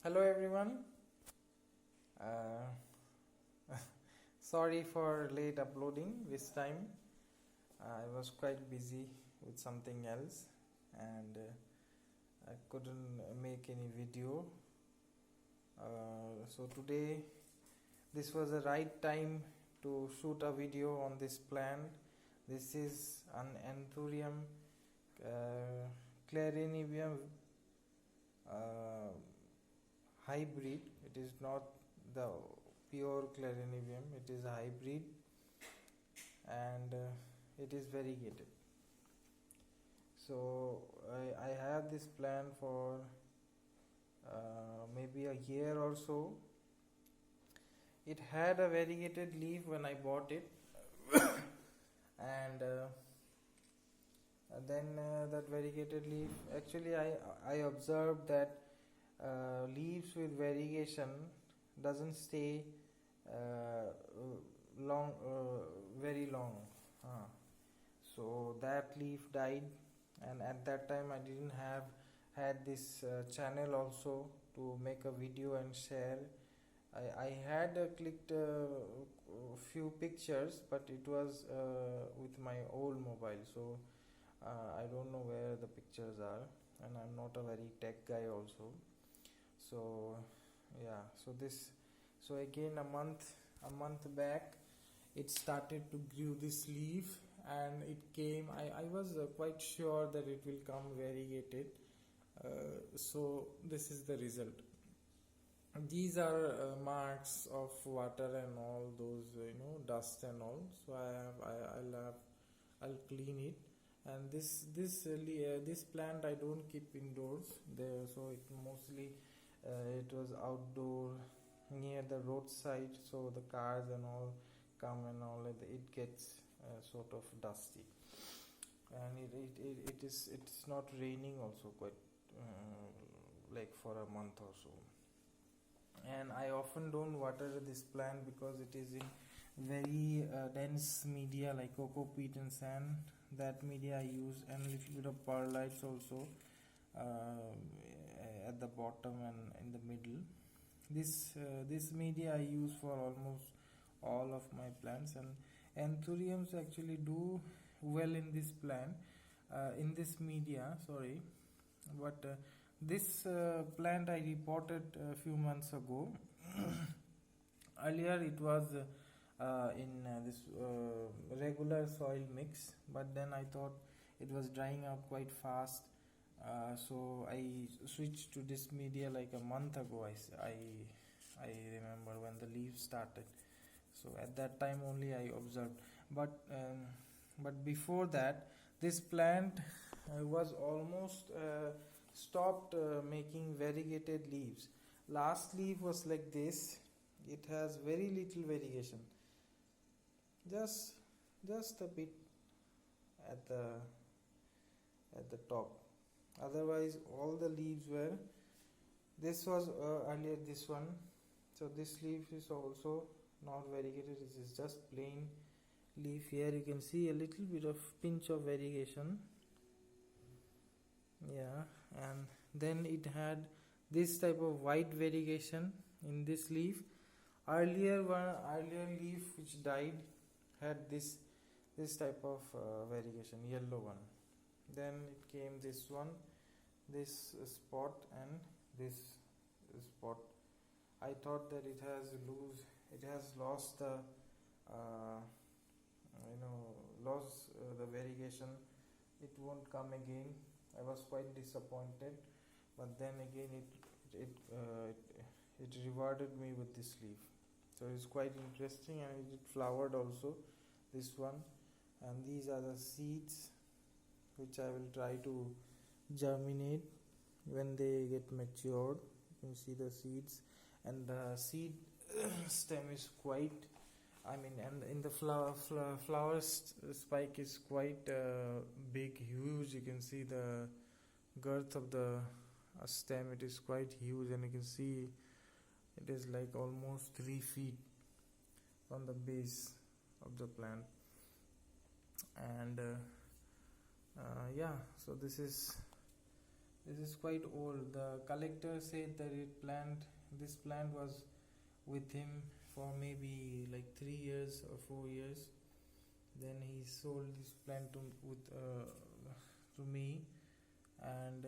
Hello everyone. Uh, Sorry for late uploading this time. I was quite busy with something else and I couldn't make any video. So today this was the right time to shoot a video on this plant. This is an Anthurium clarinium uh, hybrid. It is not the pure clarinium, it is a hybrid, and it is variegated. So I have this plant for maybe a year or so. It had a variegated leaf when I bought it and then that variegated leaf, actually I observed that leaves with variegation doesn't stay very long. So that leaf died, and at that time I didn't have had this channel also to make a video and share. I had clicked a few pictures, but it was with my old mobile, so I don't know where the pictures are, and I'm not a very tech guy also. So yeah, so again a month back it started to grow this leaf, and it came. I was quite sure that it will come variegated. So this is the result. These are marks of water and all those, dust and all. So I'll clean it. And this plant I don't keep indoors there, so it mostly it was outdoor near the roadside, so the cars and all come and all, it gets sort of dusty, and it's not raining also quite like for a month or so. And I often don't water this plant because it is in very dense media like cocoa peat and sand. That media I use, and a little bit of perlites also at the bottom and in the middle. This media I use for almost all of my plants, and anthuriums actually do well in this plant, in this media, sorry. But this plant I reported a few months ago. Earlier it was in this regular soil mix, but then I thought it was drying up quite fast, so I switched to this media like a month ago. I remember when the leaves started, so at that time only I observed. But before that, this plant was almost stopped making variegated leaves. Last leaf was like this. It has very little variegation, just a bit at the top. Otherwise all the leaves were, this was earlier this one. So this leaf is also not variegated, it is just plain leaf. Here you can see a little bit of pinch of variegation, yeah. And then it had this type of white variegation in this leaf. Earlier leaf which died had this type of variegation, yellow one. Then it came this one, this spot, and this spot. I thought that it has lost the lost the variegation. It won't come again. I was quite disappointed, but then again it rewarded me with this leaf. So it's quite interesting, and it flowered also, this one. And these are the seeds which I will try to germinate when they get matured. You can see the seeds, and the seed stem is quite, and in the flower spike is quite big, huge. You can see the girth of the stem, it is quite huge, and you can see it is like almost 3 feet from the base of the plant. And yeah, so this is This is quite old. The collector said that this plant was with him for maybe like 3 years or 4 years. Then he sold this plant to me, and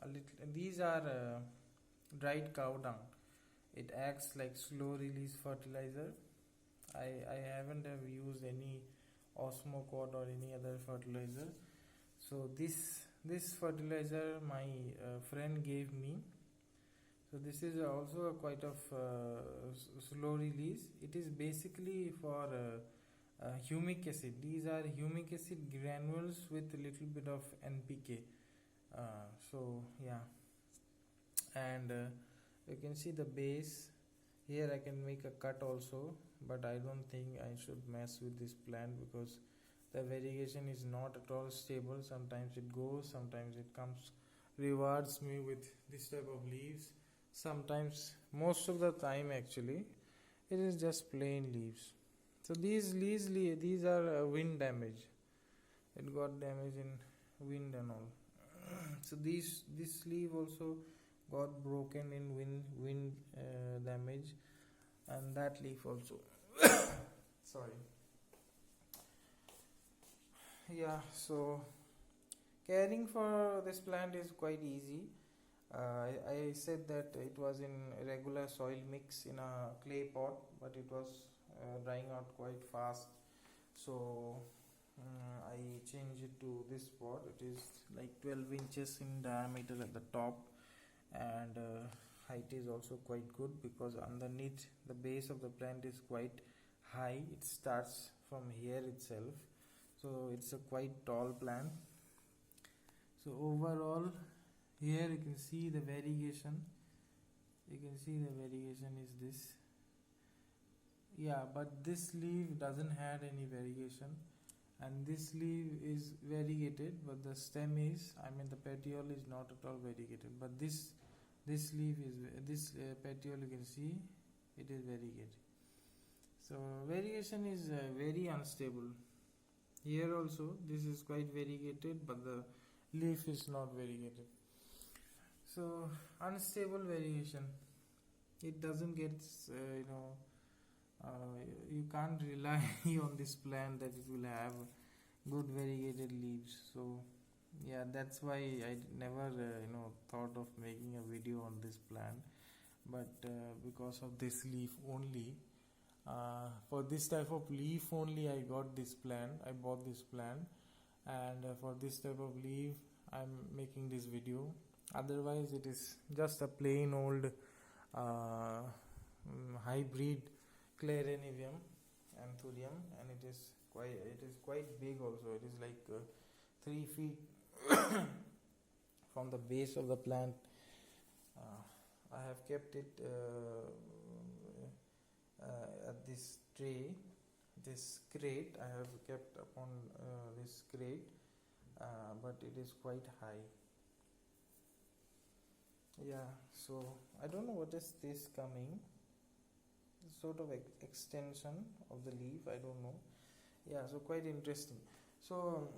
a little. These are dried cow dung. It acts like slow release fertilizer. I haven't have used any Osmocord or any other fertilizer. So this fertilizer my friend gave me. So this is also a quite of slow release. It is basically for humic acid. These are humic acid granules with a little bit of NPK. So yeah, and you can see the base. Here I can make a cut also, but I don't think I should mess with this plant because the variegation is not at all stable. Sometimes it goes, sometimes it comes, rewards me with this type of leaves. Sometimes, most of the time actually, it is just plain leaves. So these are wind damage. It got damage in wind and all. So this leaf also got broken in wind damage, and that leaf also. Sorry. Yeah, so caring for this plant is quite easy. I said that it was in regular soil mix in a clay pot, but it was drying out quite fast. So I changed it to this pot. It is like 12 inches in diameter at the top, and height is also quite good because underneath the base of the plant is quite high. It starts from here itself, so it's a quite tall plant. So overall, here you can see the variegation. You can see the variegation is this. Yeah, but this leaf doesn't have any variegation, and this leaf is variegated, but the stem is, the petiole is not at all variegated. But this leaf is petiole, you can see it is variegated. So variegation is very unstable. Here also this is quite variegated, but the leaf is not variegated. So unstable variegation. It doesn't get you can't rely on this plant that it will have good variegated leaves. So yeah, that's why I never thought of making a video on this plant. But because of this leaf only, for this type of leaf only, I bought this plant, and for this type of leaf I'm making this video. Otherwise it is just a plain old hybrid Clarinium Anthurium, and it is quite big also. It is like 3 feet from the base of the plant. I have kept it at this tray, this crate. I have kept upon this crate, but it is quite high. Yeah, so I don't know what is this coming. Sort of extension of the leaf, I don't know. Yeah, so quite interesting. So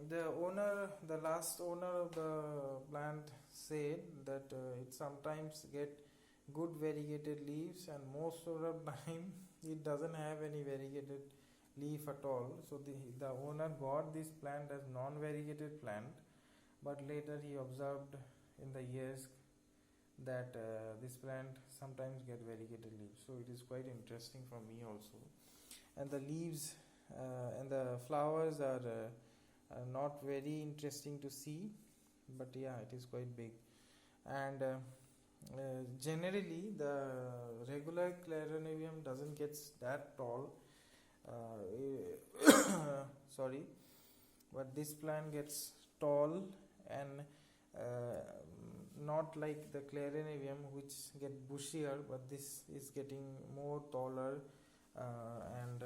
the last owner of the plant said that it sometimes get good variegated leaves, and most of the time it doesn't have any variegated leaf at all. So the owner bought this plant as non-variegated plant, but later he observed in the years that this plant sometimes get variegated leaves. So it is quite interesting for me also. And the leaves and the flowers are not very interesting to see, but yeah, it is quite big. And generally the regular Clarinium doesn't get that tall. Sorry, but this plant gets tall, and not like the Clarinium which get bushier, but this is getting more taller and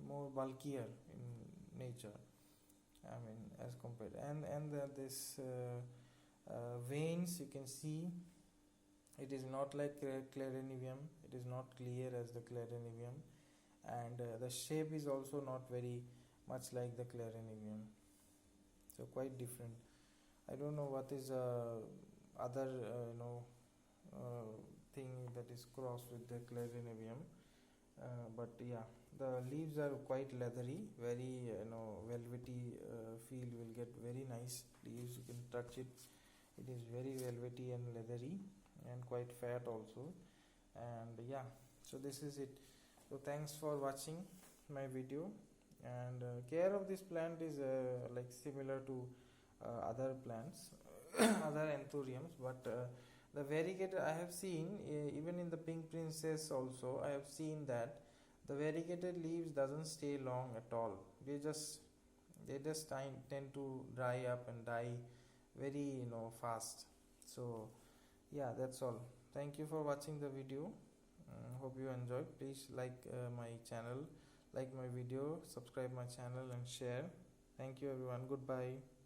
more bulkier in nature, as compared. And this veins, you can see it is not like Clarinium. It is not clear as the Clarinium, and the shape is also not very much like the Clarinium, so quite different. I don't know what is other uh, thing that is crossed with the Clarinarium. But yeah, the leaves are quite leathery, very velvety feel. Will get very nice leaves. You can touch it. It is very velvety and leathery, and quite fat also. And yeah, so this is it. So thanks for watching my video. And care of this plant is like similar to other plants, other anthuriums, but the variegated I have seen even in the pink princess also. I have seen that the variegated leaves doesn't stay long at all. They just tend to dry up and die very fast. So yeah, that's all. Thank you for watching the video. Hope you enjoyed. Please like my channel, like my video, subscribe my channel and share. Thank you everyone. Goodbye.